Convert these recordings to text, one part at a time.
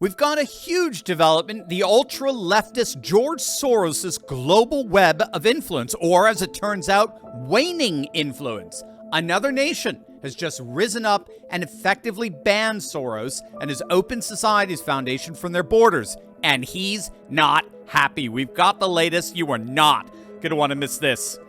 We've got a huge development, the ultra-leftist George Soros' global web of influence, or as it turns out, waning influence. Another nation has just risen up and effectively banned Soros and his Open Societies Foundation from their borders. And he's not happy. We've got the latest. You are not going to want to miss this.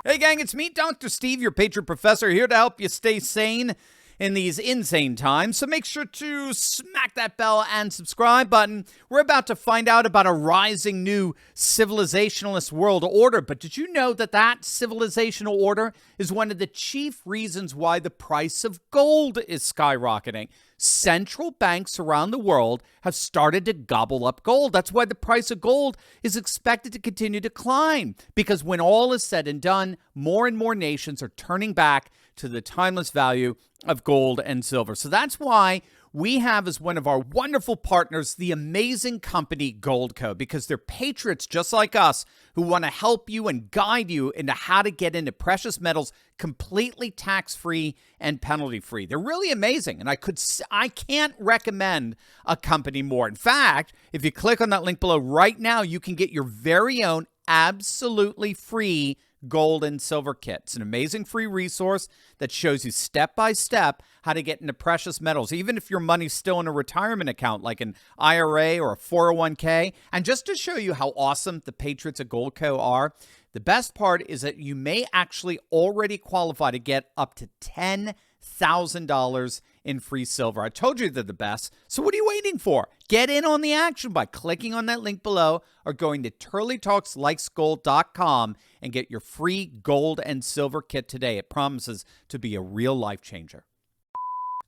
Hey gang, it's me, Dr. Steve, your Patriot Professor, here to help you stay sane in these insane times. So make sure to smack that bell and subscribe button. We're about to find out about a rising new civilizationalist world order. But did you know that that civilizational order is one of the chief reasons why the price of gold is skyrocketing? Central banks around the world have started to gobble up gold. That's why the price of gold is expected to continue to climb. Because when all is said and done, more and more nations are turning back to the timeless value of gold and silver. So that's why we have as one of our wonderful partners the amazing company Goldco, because they're patriots just like us who want to help you and guide you into how to get into precious metals completely tax-free and penalty-free. They're really amazing, and I can't recommend a company more. In fact, if you click on that link below right now, you can get your very own absolutely free gold and silver kit. It's an amazing free resource that shows you step-by-step how to get into precious metals, even if your money's still in a retirement account like an IRA or a 401k. And just to show you how awesome the Patriots at Goldco are, the best part is that you may actually already qualify to get up to $10,000 in free silver. I told you they're the best. So what are you waiting for? Get in on the action by clicking on that link below or going to turleytalkslikesgold.com and get your free gold and silver kit today. It promises to be a real life changer.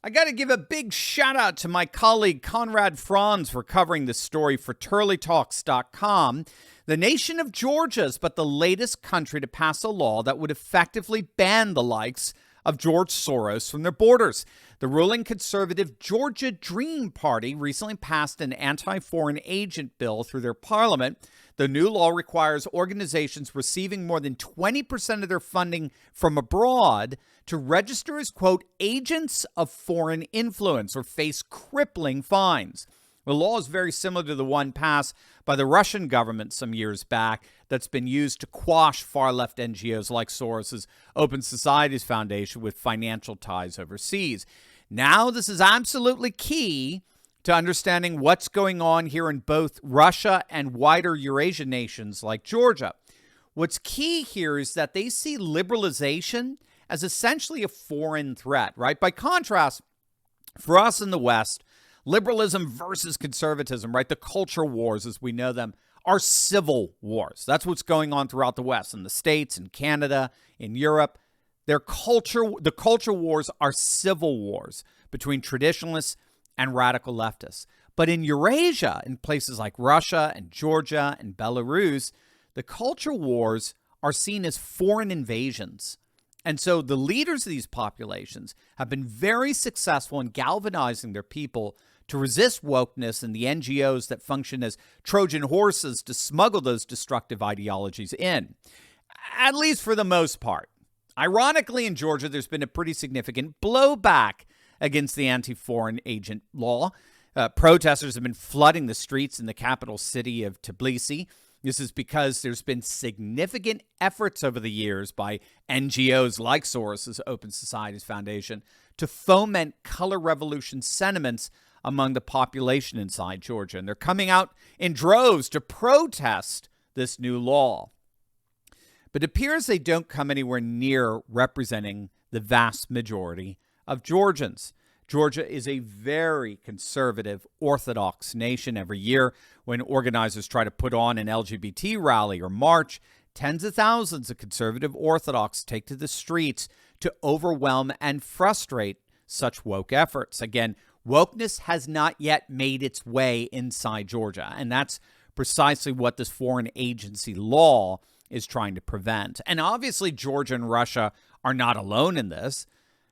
I got to give a big shout out to my colleague Conrad Franz for covering this story for turleytalks.com. The nation of Georgia is but the latest country to pass a law that would effectively ban the likes of George Soros from their borders. The ruling conservative Georgia Dream Party recently passed an anti-foreign agent bill through their parliament. The new law requires organizations receiving more than 20% of their funding from abroad to register as, quote, agents of foreign influence or face crippling fines. The law is very similar to the one passed by the Russian government some years back that's been used to quash far-left NGOs like Soros' Open Societies Foundation with financial ties overseas. Now, this is absolutely key to understanding what's going on here in both Russia and wider Eurasian nations like Georgia. What's key here is that they see liberalization as essentially a foreign threat, right? By contrast, for us in the West, liberalism versus conservatism, right? The culture wars as we know them are civil wars. That's what's going on throughout the West, in the States, in Canada, in Europe. The culture wars are civil wars between traditionalists and radical leftists. But in Eurasia, in places like Russia and Georgia and Belarus, the culture wars are seen as foreign invasions. And so the leaders of these populations have been very successful in galvanizing their people to resist wokeness and the NGOs that function as Trojan horses to smuggle those destructive ideologies in, at least for the most part. Ironically, in Georgia, there's been a pretty significant blowback against the anti-foreign agent law. Protesters have been flooding the streets in the capital city of Tbilisi. This is because there's been significant efforts over the years by NGOs like Soros' Open Societies Foundation to foment color revolution sentiments among the population inside Georgia. And they're coming out in droves to protest this new law. But it appears they don't come anywhere near representing the vast majority of Georgians. Georgia is a very conservative, orthodox nation. Every year, when organizers try to put on an LGBT rally or march, tens of thousands of conservative Orthodox take to the streets to overwhelm and frustrate such woke efforts. Again, wokeness has not yet made its way inside Georgia, and that's precisely what this foreign agency law is trying to prevent. And obviously, Georgia and Russia are not alone in this.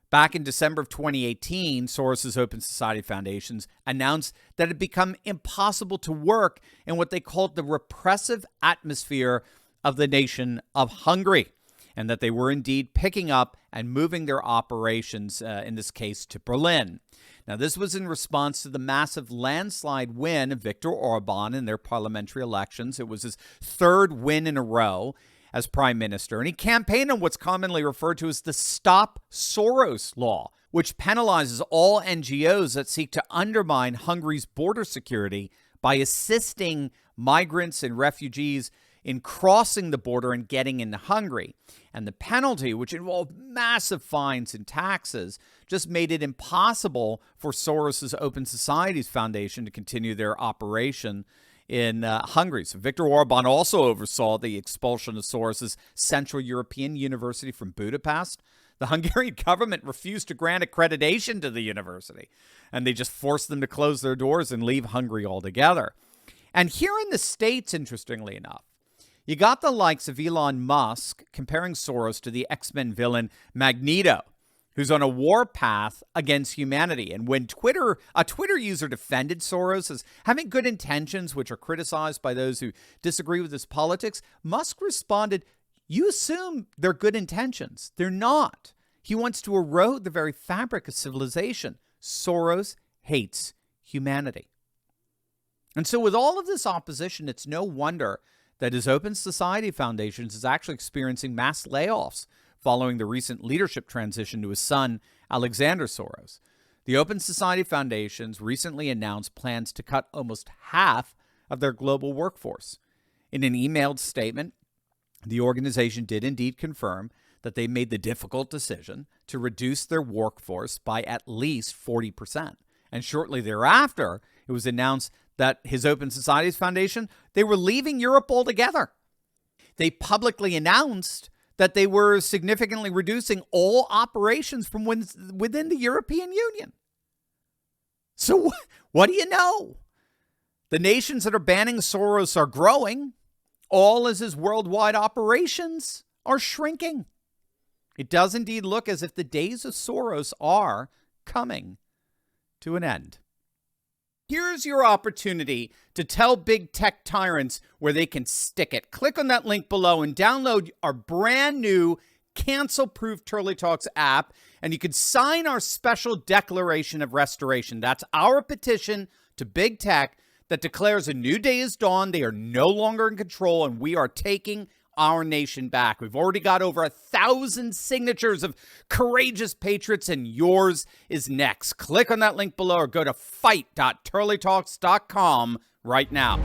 Back in December of 2018, Soros' Open Society Foundations announced that it had become impossible to work in what they called the repressive atmosphere of the nation of Hungary, and that they were indeed picking up and moving their operations, in this case, to Berlin. Now, this was in response to the massive landslide win of Viktor Orban in their parliamentary elections. It was his third win in a row as prime minister, and he campaigned on what's commonly referred to as the Stop Soros law, which penalizes all NGOs that seek to undermine Hungary's border security by assisting migrants and refugees in crossing the border and getting into Hungary. And the penalty, which involved massive fines and taxes, just made it impossible for Soros' Open Societies Foundation to continue their operation in Hungary. So Viktor Orban also oversaw the expulsion of Soros' Central European University from Budapest. The Hungarian government refused to grant accreditation to the university, and they just forced them to close their doors and leave Hungary altogether. And here in the States, interestingly enough, you got the likes of Elon Musk comparing Soros to the X-Men villain Magneto, who's on a war path against humanity. And when a Twitter user defended Soros as having good intentions, which are criticized by those who disagree with his politics, Musk responded, "You assume they're good intentions. They're not. He wants to erode the very fabric of civilization. Soros hates humanity." And so with all of this opposition, it's no wonder that his Open Society Foundation is actually experiencing mass layoffs following the recent leadership transition to his son, Alexander Soros. The Open Society Foundations recently announced plans to cut almost half of their global workforce. In an emailed statement, the organization did indeed confirm that they made the difficult decision to reduce their workforce by at least 40%. And shortly thereafter, it was announced that his Open Societies Foundation, they were leaving Europe altogether. They publicly announced that they were significantly reducing all operations from within the European Union. So what do you know? The nations that are banning Soros are growing, all as his worldwide operations are shrinking. It does indeed look as if the days of Soros are coming to an end. Here's your opportunity to tell big tech tyrants where they can stick it. Click on that link below and download our brand new cancel-proof Turley Talks app, and you can sign our special declaration of restoration. That's our petition to big tech that declares a new day is dawned. They are no longer in control, and we are taking our nation back. We've already got over 1,000 signatures of courageous patriots, and yours is next. Click on that link below or go to fight.turleytalks.com right now.